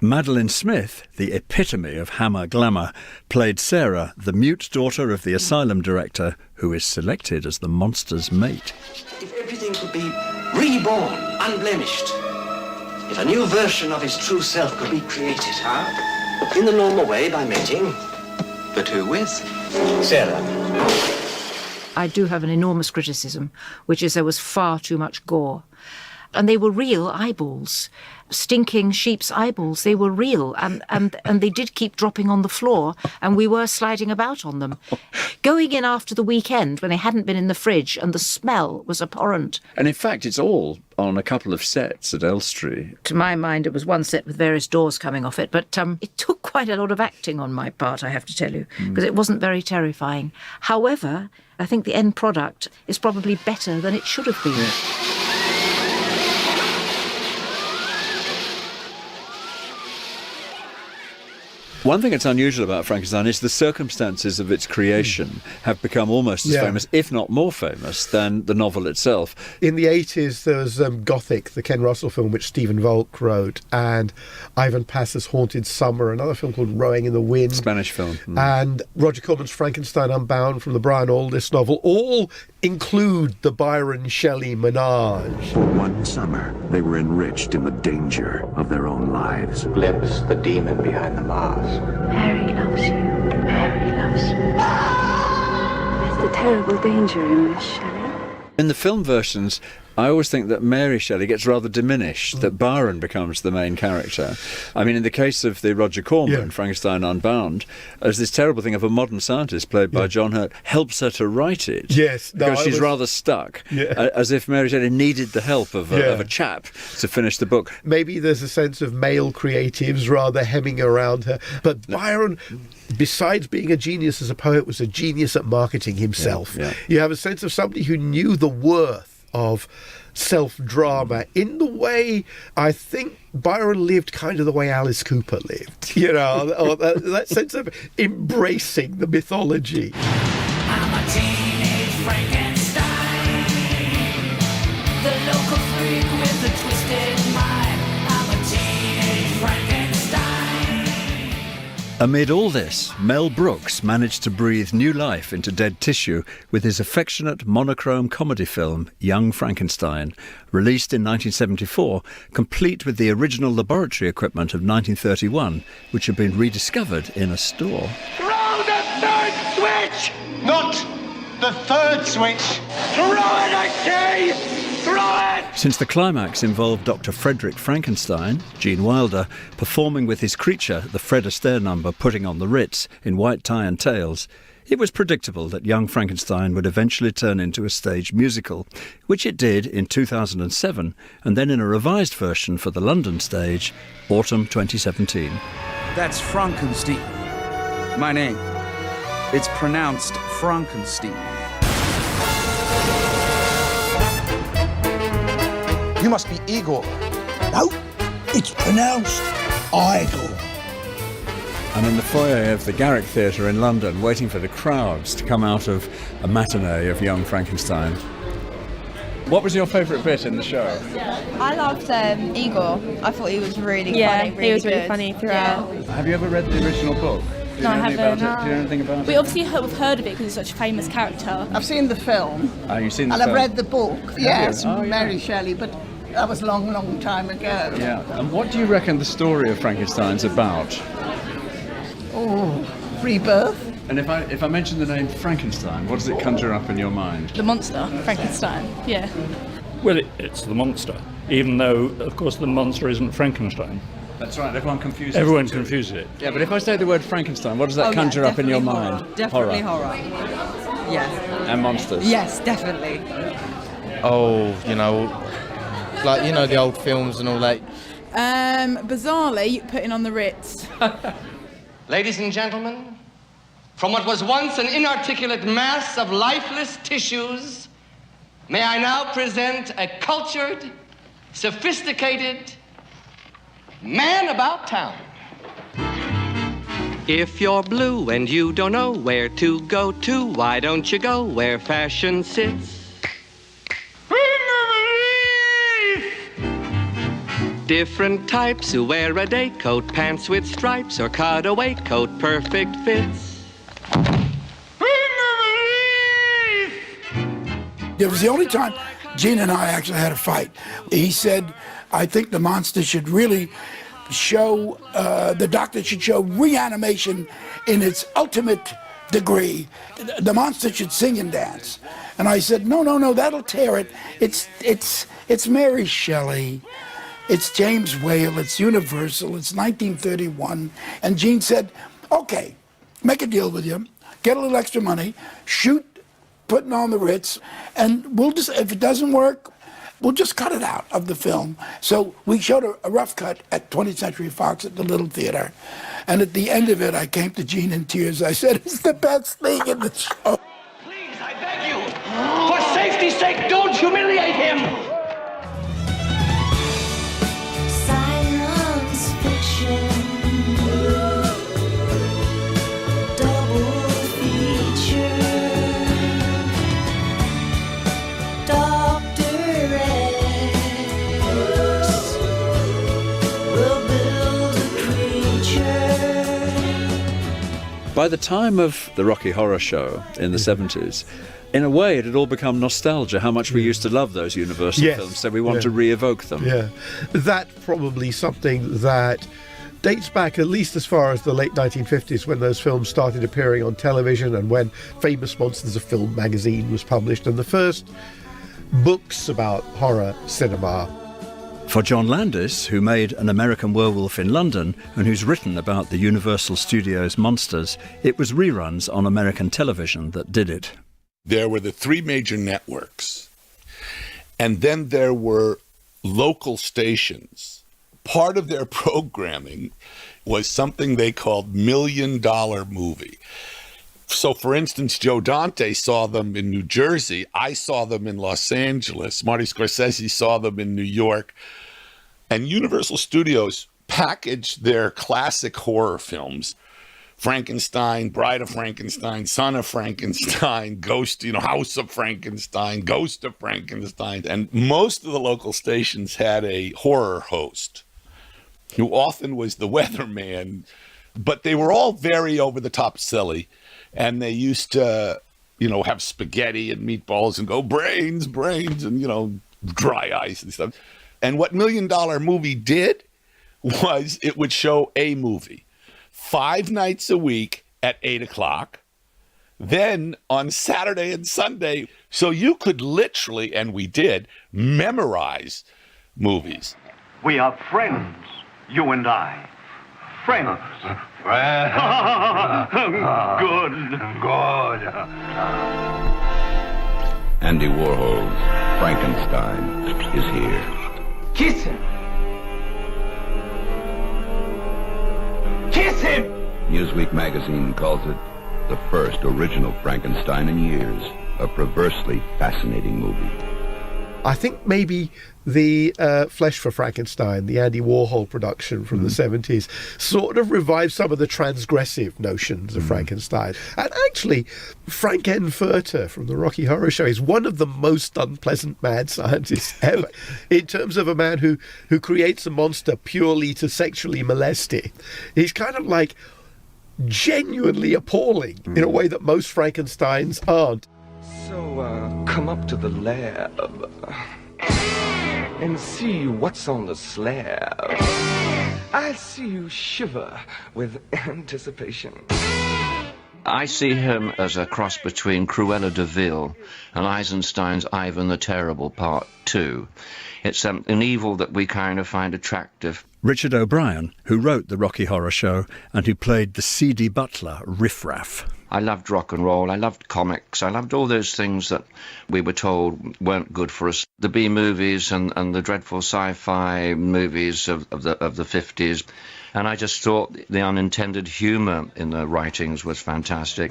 [SPEAKER 5] Madeline Smith, the epitome of Hammer glamour, played Sarah, the mute daughter of the asylum director, who is selected as the monster's mate.
[SPEAKER 21] If everything could be reborn, unblemished, if a new version of his true self could be created, in the normal way, by mating, but who with? Sarah.
[SPEAKER 27] I do have an enormous criticism, which is there was far too much gore. And they were real eyeballs, stinking sheep's eyeballs. They were real, and they did keep dropping on the floor, and we were sliding about on them. Going in after the weekend when they hadn't been in the fridge, and the smell was abhorrent.
[SPEAKER 5] And in fact, it's all on a couple of sets at Elstree.
[SPEAKER 27] To my mind, it was one set with various doors coming off it, but it took quite a lot of acting on my part, I have to tell you, because it wasn't very terrifying. However, I think the end product is probably better than it should have been.
[SPEAKER 5] Yeah. One thing that's unusual about Frankenstein is the circumstances of its creation have become almost as famous, if not more famous, than the novel itself.
[SPEAKER 22] In the 80s, there was Gothic, the Ken Russell film, which Stephen Volk wrote, and Ivan Passer's Haunted Summer, another film called Rowing in the Wind.
[SPEAKER 5] Spanish film.
[SPEAKER 22] And Roger Corman's Frankenstein Unbound from the Brian Aldiss novel, all include the Byron Shelley menage.
[SPEAKER 1] One summer, they were enriched in the danger of their own lives.
[SPEAKER 21] Glimpse the demon behind the mask.
[SPEAKER 12] Harry loves you. Harry loves you. There's a terrible danger in this, Shelley.
[SPEAKER 5] In the film versions, I always think that Mary Shelley gets rather diminished, that Byron becomes the main character. I mean, in the case of the Roger Corman, Frankenstein Unbound, there's this terrible thing of a modern scientist played by John Hurt helps her to write it.
[SPEAKER 22] Yes.
[SPEAKER 5] Because she's rather stuck, as if Mary Shelley needed the help of a chap to finish the book.
[SPEAKER 22] Maybe there's a sense of male creatives rather hemming around her. But Byron, besides being a genius as a poet, was a genius at marketing himself. You have a sense of somebody who knew the worth of self-drama in the way I think Byron lived kind of the way Alice Cooper lived, you know, or that sense of embracing the mythology.
[SPEAKER 2] I'm a teenage Frankenstein, the local freak with a twisted mind. I'm a teenage Frankenstein.
[SPEAKER 5] Amid all this, Mel Brooks managed to breathe new life into dead tissue with his affectionate monochrome comedy film, Young Frankenstein, released in 1974, complete with the original laboratory equipment of 1931, which had been rediscovered in a store.
[SPEAKER 2] Throw the third switch! Not the third switch! Throw it, I say! Throw it!
[SPEAKER 5] Since the climax involved Dr. Frederick Frankenstein, Gene Wilder, performing with his creature, the Fred Astaire number Putting on the Ritz, in White Tie and Tails, it was predictable that Young Frankenstein would eventually turn into a stage musical, which it did in 2007, and then in a revised version for the London stage, autumn 2017.
[SPEAKER 6] That's Frankenstein. My name. It's pronounced Frankenstein.
[SPEAKER 15] You must be Igor. No, it's pronounced Igor.
[SPEAKER 5] I'm in the foyer of the Garrick Theatre in London, waiting for the crowds to come out of a matinee of Young Frankenstein. What was your favourite bit in the show?
[SPEAKER 17] I loved Igor. I thought he was really funny.
[SPEAKER 12] Yeah,
[SPEAKER 17] really
[SPEAKER 12] he was really
[SPEAKER 17] good.
[SPEAKER 12] funny throughout.
[SPEAKER 5] Have you ever read the original book?
[SPEAKER 12] No, I haven't.
[SPEAKER 5] Do you know anything about it?
[SPEAKER 12] We obviously have heard of it because he's such a famous character.
[SPEAKER 18] I've seen the film.
[SPEAKER 5] Oh, you've seen the
[SPEAKER 18] and
[SPEAKER 5] film?
[SPEAKER 18] I've read the book. Yes,
[SPEAKER 5] Oh, yeah.
[SPEAKER 18] Mary Shelley, but that was a long, long time ago.
[SPEAKER 5] Yeah. And what do you reckon the story of Frankenstein's about?
[SPEAKER 18] Oh, rebirth.
[SPEAKER 5] And if I mention the name Frankenstein, what does it conjure up in your mind?
[SPEAKER 12] The monster, Frankenstein. Yeah.
[SPEAKER 19] Well, it's the monster, even though, of course, the monster isn't Frankenstein.
[SPEAKER 5] That's right, everyone confuses
[SPEAKER 19] Everyone
[SPEAKER 5] the two.
[SPEAKER 19] confuses it.
[SPEAKER 5] Yeah, but if I say the word Frankenstein, what does that conjure up in your mind?
[SPEAKER 23] Definitely horror. Yes.
[SPEAKER 5] And monsters?
[SPEAKER 23] Yes, definitely.
[SPEAKER 28] Oh, you know, like, you know, the old films and all that.
[SPEAKER 12] Bizarrely, Putting on the Ritz.
[SPEAKER 21] Ladies and gentlemen, from what was once an inarticulate mass of lifeless tissues, may I now present a cultured, sophisticated man about town. If you're blue and you don't know where to go to, why don't you go where fashion sits? Different types who wear a day coat, pants with stripes, or cutaway coat, perfect fits.
[SPEAKER 15] It was the only time Gene and I actually had a fight. He said, I think the monster should really show, the doctor should show reanimation in its ultimate degree, the monster should sing and dance. And I said, no, that'll tear it. It's Mary Shelley. It's James Whale. It's Universal. It's 1931. And Gene said, okay, make a deal with you. Get a little extra money. Shoot Putting on the Ritz. And we'll just, if it doesn't work, we'll just cut it out of the film. So we showed a rough cut at 20th Century Fox at the Little Theater. And at the end of it, I came to Gene in tears. I said, it's the best thing in the show.
[SPEAKER 2] Please, I beg you, for safety's sake, don't humiliate him.
[SPEAKER 3] Science fiction. Double feature. Dr. X will build a creature.
[SPEAKER 5] By the time of the Rocky Horror Show in the 70s, in a way it had all become nostalgia, how much we used to love those Universal films, so we want to re-evoke them.
[SPEAKER 22] Yeah, that's probably something that dates back at least as far as the late 1950s, when those films started appearing on television and when Famous Monsters of Film magazine was published and the first books about horror cinema.
[SPEAKER 5] For John Landis, who made An American Werewolf in London and who's written about the Universal Studios monsters, it was reruns on American television that did it.
[SPEAKER 4] There were the three major networks, and then there were local stations. Part of their programming was something they called $1 Million Movie. So, for instance, Joe Dante saw them in New Jersey. I saw them in Los Angeles. Marty Scorsese saw them in New York. And Universal Studios packaged their classic horror films, Frankenstein, Bride of Frankenstein, Son of Frankenstein, Ghost, House of Frankenstein, Ghost of Frankenstein. And most of the local stations had a horror host who often was the weatherman, but they were all very over-the-top silly. And they used to, have spaghetti and meatballs and go, brains, and, dry ice and stuff. And what $1 Million Movie did was it would show a movie 5 nights a week at 8 o'clock, then on Saturday and Sunday. So you could literally, and we did, memorize movies.
[SPEAKER 2] We are friends, you and I. Friends. Good.
[SPEAKER 1] Andy Warhol's Frankenstein is here.
[SPEAKER 2] Kiss him. Kiss him!
[SPEAKER 1] Newsweek magazine calls it the first original Frankenstein in years. A perversely fascinating movie.
[SPEAKER 22] I think maybe the Flesh for Frankenstein, the Andy Warhol production from the 70s, sort of revived some of the transgressive notions of Frankenstein. And actually, Frank-N-Furter from the Rocky Horror Show is one of the most unpleasant mad scientists ever, in terms of a man who creates a monster purely to sexually molest it. He's kind of like genuinely appalling in a way that most Frankensteins aren't.
[SPEAKER 7] So, come up to the lab and see what's on the slab. I see you shiver with anticipation.
[SPEAKER 9] I see him as a cross between Cruella de Vil and Eisenstein's Ivan the Terrible Part 2. It's an evil that we kind of find attractive.
[SPEAKER 5] Richard O'Brien, who wrote The Rocky Horror Show and who played the seedy butler, Riff Raff.
[SPEAKER 9] I loved rock and roll, I loved comics, I loved all those things that we were told weren't good for us. The B-movies and the dreadful sci-fi movies of the 50s. And I just thought the unintended humour in the writings was fantastic.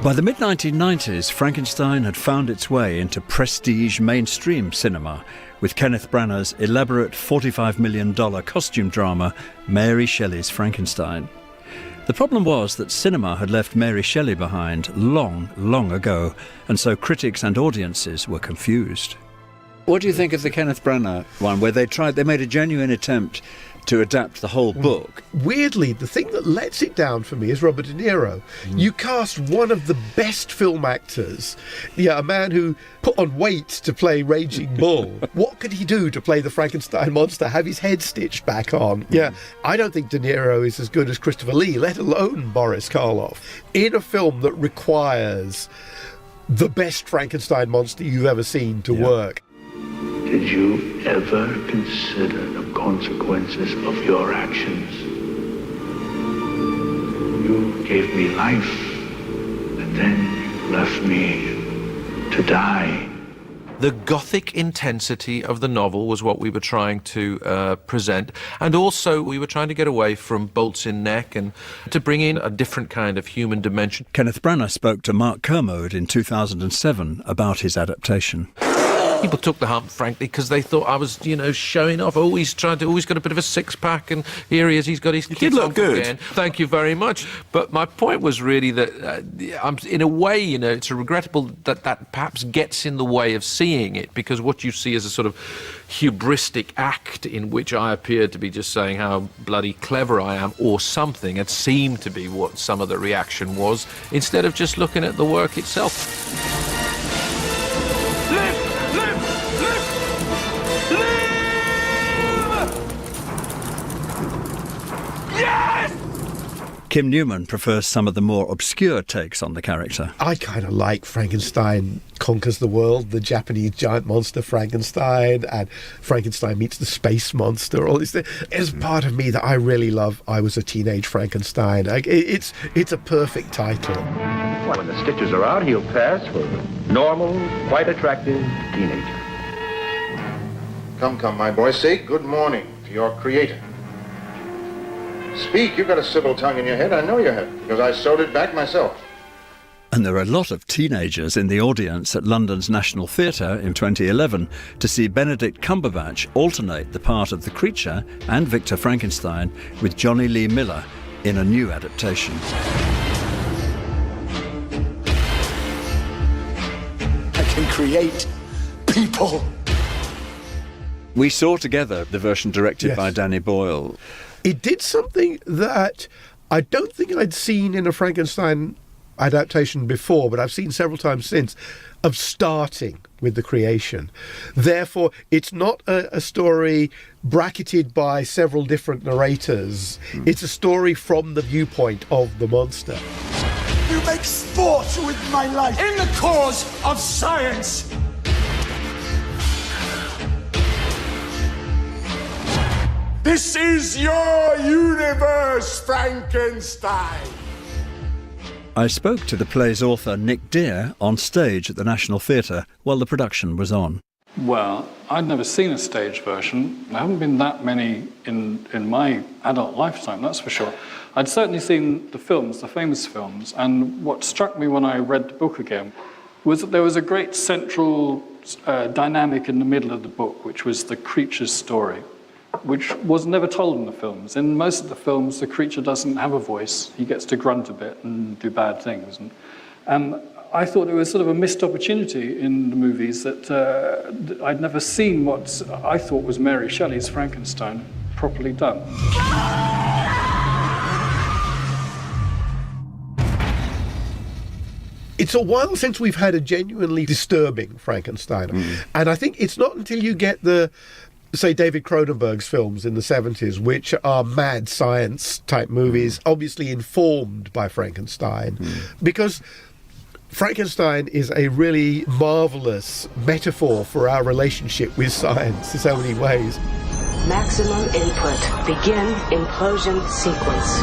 [SPEAKER 5] By the mid-1990s, Frankenstein had found its way into prestige mainstream cinema, with Kenneth Branagh's elaborate $45 million costume drama, Mary Shelley's Frankenstein. The problem was that cinema had left Mary Shelley behind long, long ago, and so critics and audiences were confused. What do you think of the Kenneth Branagh one, where they made a genuine attempt to adapt the whole book?
[SPEAKER 22] Weirdly, the thing that lets it down for me is Robert De Niro. You cast one of the best film actors, a man who put on weight to play Raging Bull. What what could he do to play the Frankenstein monster? Have his head stitched back on? Yeah, I don't think De Niro is as good as Christopher Lee, let alone Boris Karloff, in a film that requires the best Frankenstein monster you've ever seen to work.
[SPEAKER 8] Did you ever consider the consequences of your actions? You gave me life, and then you left me to die.
[SPEAKER 10] The gothic intensity of the novel was what we were trying to present, and also we were trying to get away from bolts in neck and to bring in a different kind of human dimension.
[SPEAKER 5] Kenneth Branagh spoke to Mark Kermode in 2007 about his adaptation.
[SPEAKER 10] People took the hump, frankly, because they thought I was, showing off. Always got a bit of a six-pack, and here he is, he's got his kids
[SPEAKER 11] look good.
[SPEAKER 10] Again. Thank you very much. But my point was really that, in a way, it's regrettable that perhaps gets in the way of seeing it, because what you see is a sort of hubristic act in which I appeared to be just saying how bloody clever I am or something. It seemed to be what some of the reaction was, instead of just looking at the work itself.
[SPEAKER 5] Kim Newman prefers some of the more obscure takes on the character.
[SPEAKER 22] I kind of like Frankenstein Conquers the World, the Japanese giant monster Frankenstein, and Frankenstein meets the space monster. All this. There's part of me that I really love I Was a Teenage Frankenstein. It's a perfect title.
[SPEAKER 26] When the stitches are out, he'll pass for a normal, quite attractive teenager.
[SPEAKER 13] Come, my boy. Say good morning to your creator. Speak, you've got a civil tongue in your head. I know you have, because I sewed it back myself.
[SPEAKER 5] And there are a lot of teenagers in the audience at London's National Theatre in 2011 to see Benedict Cumberbatch alternate the part of the creature and Victor Frankenstein with Johnny Lee Miller in a new adaptation.
[SPEAKER 15] I can create people.
[SPEAKER 5] We saw together the version directed by Danny Boyle.
[SPEAKER 22] It did something that I don't think I'd seen in a Frankenstein adaptation before, but I've seen several times since, of starting with the creation. Therefore, it's not a story bracketed by several different narrators. It's a story from the viewpoint of the monster.
[SPEAKER 2] You make sport with my life in the cause of science. This is your universe, Frankenstein.
[SPEAKER 5] I spoke to the play's author Nick Dear on stage at the National Theatre while the production was on.
[SPEAKER 19] Well, I'd never seen a stage version. There haven't been that many in my adult lifetime, that's for sure. I'd certainly seen the films, the famous films, and what struck me when I read the book again was that there was a great central dynamic in the middle of the book, which was the creature's story, which was never told in the films. In most of the films, the creature doesn't have a voice. He gets to grunt a bit and do bad things. And I thought it was sort of a missed opportunity in the movies that I'd never seen what I thought was Mary Shelley's Frankenstein properly done.
[SPEAKER 22] It's a while since we've had a genuinely disturbing Frankenstein. And I think it's not until you get say David Cronenberg's films in the 70s, which are mad science type movies, obviously informed by Frankenstein, because Frankenstein is a really marvellous metaphor for our relationship with science in so many ways.
[SPEAKER 14] Maximum input. Begin implosion sequence.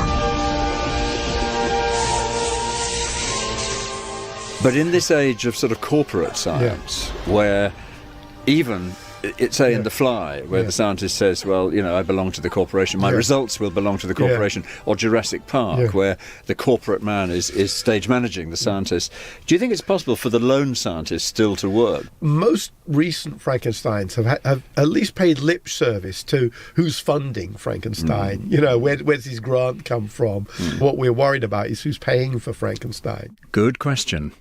[SPEAKER 5] But in this age of sort of corporate science, where even it's in The Fly, where the scientist says, well, I belong to the corporation, my results will belong to the corporation, or Jurassic Park, where the corporate man is stage managing the scientist. Do you think it's possible for the lone scientist still to work?
[SPEAKER 22] Most recent Frankensteins have at least paid lip service to who's funding Frankenstein. Where does his grant come from? What we're worried about is who's paying for Frankenstein.
[SPEAKER 5] Good question.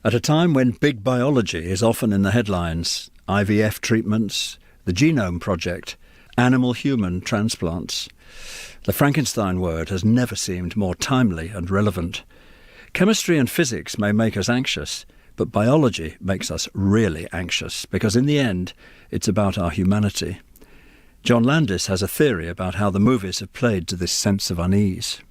[SPEAKER 5] At a time when big biology is often in the headlines, IVF treatments, the Genome Project, animal-human transplants, the Frankenstein word has never seemed more timely and relevant. Chemistry and physics may make us anxious, But biology makes us really anxious because in the end, it's about our humanity. John Landis has a theory about how the movies have played to this sense of unease.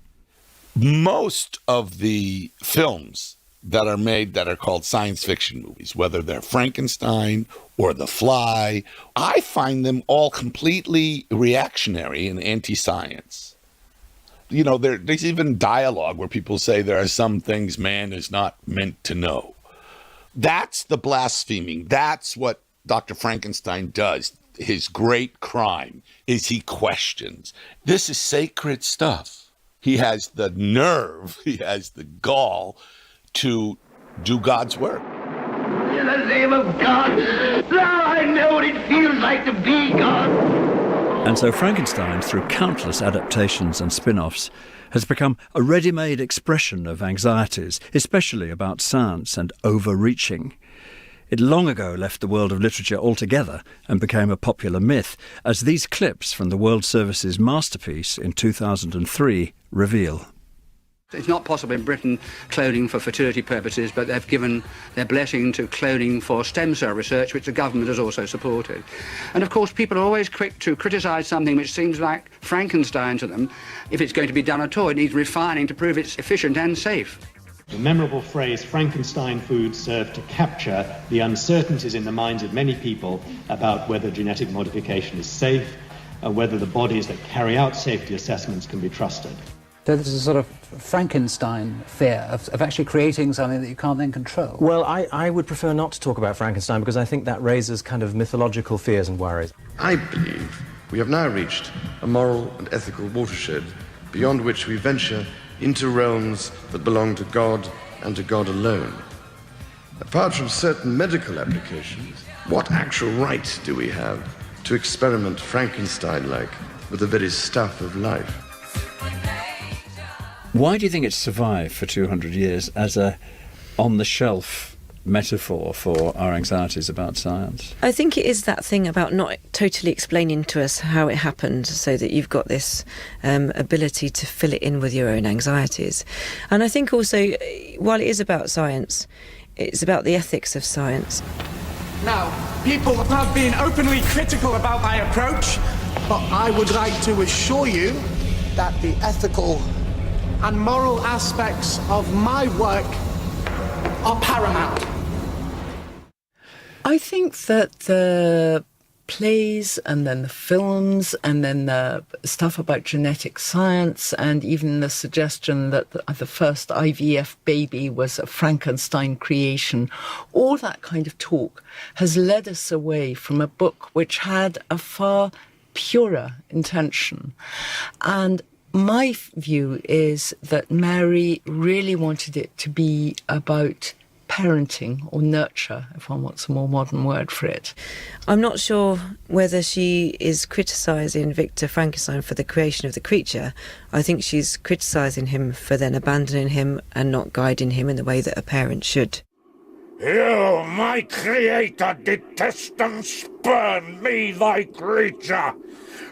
[SPEAKER 4] Most of the films that are made that are called science fiction movies, whether they're Frankenstein or The Fly, I find them all completely reactionary and anti-science. You know, there's even dialogue where people say there are some things man is not meant to know. That's the blaspheming. That's what Dr. Frankenstein does. His great crime is he questions. This is sacred stuff. He has the nerve, he has the gall to do God's work.
[SPEAKER 2] In the name of God, now I know what it feels like to be God.
[SPEAKER 5] And so Frankenstein, through countless adaptations and spin-offs, has become a ready-made expression of anxieties, especially about science and overreaching. It long ago left the world of literature altogether and became a popular myth, as these clips from the World Service's masterpiece in 2003 reveal.
[SPEAKER 6] It's not possible in Britain cloning for fertility purposes, but they've given their blessing to cloning for stem cell research, which the government has also supported. And of course, people are always quick to criticise something which seems like Frankenstein to them. If it's going to be done at all, it needs refining to prove it's efficient and safe.
[SPEAKER 11] The memorable phrase Frankenstein food served to capture the uncertainties in the minds of many people about whether genetic modification is safe, and whether the bodies that carry out safety assessments can be trusted.
[SPEAKER 16] So there's a sort of Frankenstein fear of actually creating something that you can't then control.
[SPEAKER 17] Well, I would prefer not to talk about Frankenstein because I think that raises kind of mythological fears and worries.
[SPEAKER 20] I believe we have now reached a moral and ethical watershed beyond which we venture into realms that belong to God and to God alone. Apart from certain medical applications, what actual right do we have to experiment Frankenstein-like with the very stuff of life?
[SPEAKER 5] Why do you think it's survived for 200 years as a on-the-shelf metaphor for our anxieties about science?
[SPEAKER 24] I think it is that thing about not totally explaining to us how it happened, so that you've got this ability to fill it in with your own anxieties. And I think also, while it is about science, it's about the ethics of science.
[SPEAKER 25] Now, people have been openly critical about my approach, but I would like to assure you that the ethical and moral aspects of my work are paramount.
[SPEAKER 18] I think that the plays and then the films and then the stuff about genetic science and even the suggestion that the first IVF baby was a Frankenstein creation, all that kind of talk has led us away from a book which had a far purer intention. And my view is that Mary really wanted it to be about parenting or nurture, if one wants a more modern word for it.
[SPEAKER 24] I'm not sure whether she is criticising Victor Frankenstein for the creation of the creature. I think she's criticising him for then abandoning him and not guiding him in the way that a parent should.
[SPEAKER 27] You, my creator, detest and spurn me, thy creature.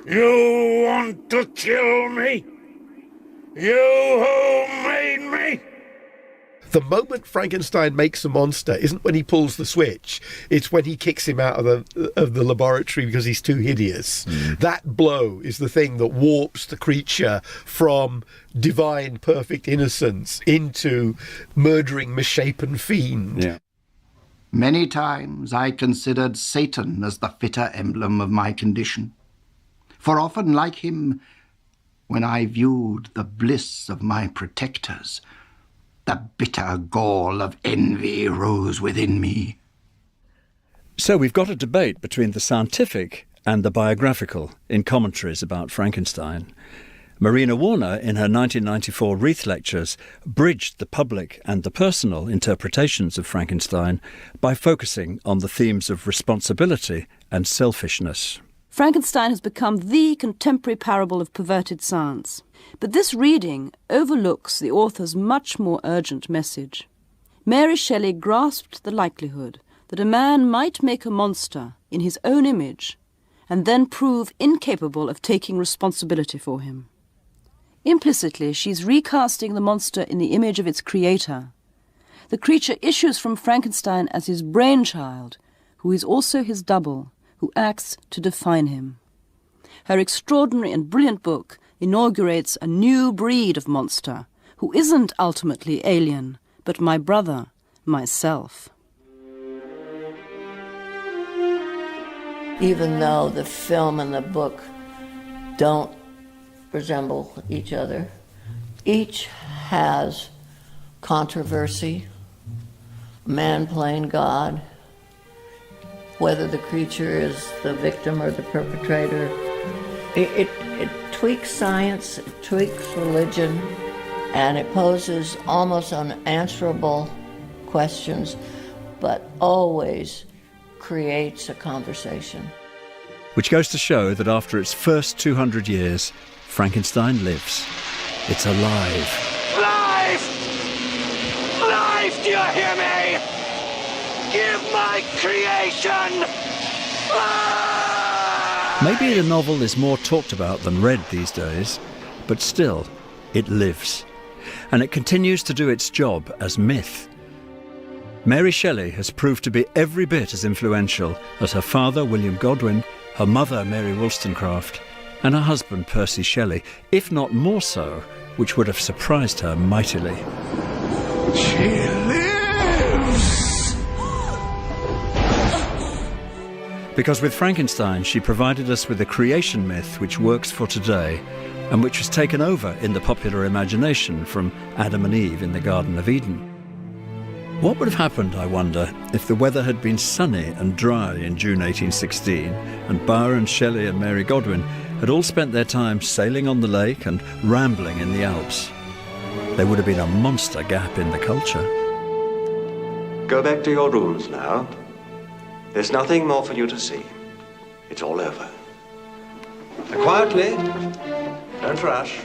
[SPEAKER 27] You want to kill me? You who made me?
[SPEAKER 22] The moment Frankenstein makes a monster isn't when he pulls the switch. It's when he kicks him out of the laboratory because he's too hideous. That blow is the thing that warps the creature from divine, perfect innocence into murdering, misshapen fiend.
[SPEAKER 29] Yeah. Many times I considered Satan as the fitter emblem of my condition. For often, like him, when I viewed the bliss of my protectors, the bitter gall of envy rose within me.
[SPEAKER 5] So we've got a debate between the scientific and the biographical in commentaries about Frankenstein. Marina Warner, in her 1994 Reith Lectures, bridged the public and the personal interpretations of Frankenstein by focusing on the themes of responsibility and selfishness.
[SPEAKER 30] Frankenstein has become the contemporary parable of perverted science. But this reading overlooks the author's much more urgent message. Mary Shelley grasped the likelihood that a man might make a monster in his own image and then prove incapable of taking responsibility for him. Implicitly, she's recasting the monster in the image of its creator. The creature issues from Frankenstein as his brainchild, who is also his double, who acts to define him. Her extraordinary and brilliant book inaugurates a new breed of monster, who isn't ultimately alien, but my brother, myself.
[SPEAKER 1] Even though the film and the book don't resemble each other, each has controversy, man playing God, whether the creature is the victim or the perpetrator. It tweaks science, it tweaks religion, and it poses almost unanswerable questions, but always creates a conversation.
[SPEAKER 5] Which goes to show that after its first 200 years, Frankenstein lives. It's alive.
[SPEAKER 2] Life! Life, do you hear me? Give my creation!
[SPEAKER 5] Maybe the novel is more talked about than read these days, but still, it lives. And it continues to do its job as myth. Mary Shelley has proved to be every bit as influential as her father, William Godwin, her mother, Mary Wollstonecraft, and her husband, Percy Shelley, if not more so, which would have surprised her mightily.
[SPEAKER 2] She lives!
[SPEAKER 5] Because with Frankenstein, she provided us with a creation myth which works for today, and which was taken over in the popular imagination from Adam and Eve in the Garden of Eden. What would have happened, I wonder, if the weather had been sunny and dry in June 1816 and Byron, Shelley and Mary Godwin had all spent their time sailing on the lake and rambling in the Alps? There would have been a monster gap in the culture.
[SPEAKER 3] Go back to your rooms now. There's nothing more for you to see. It's all over. Now, quietly. Don't rush.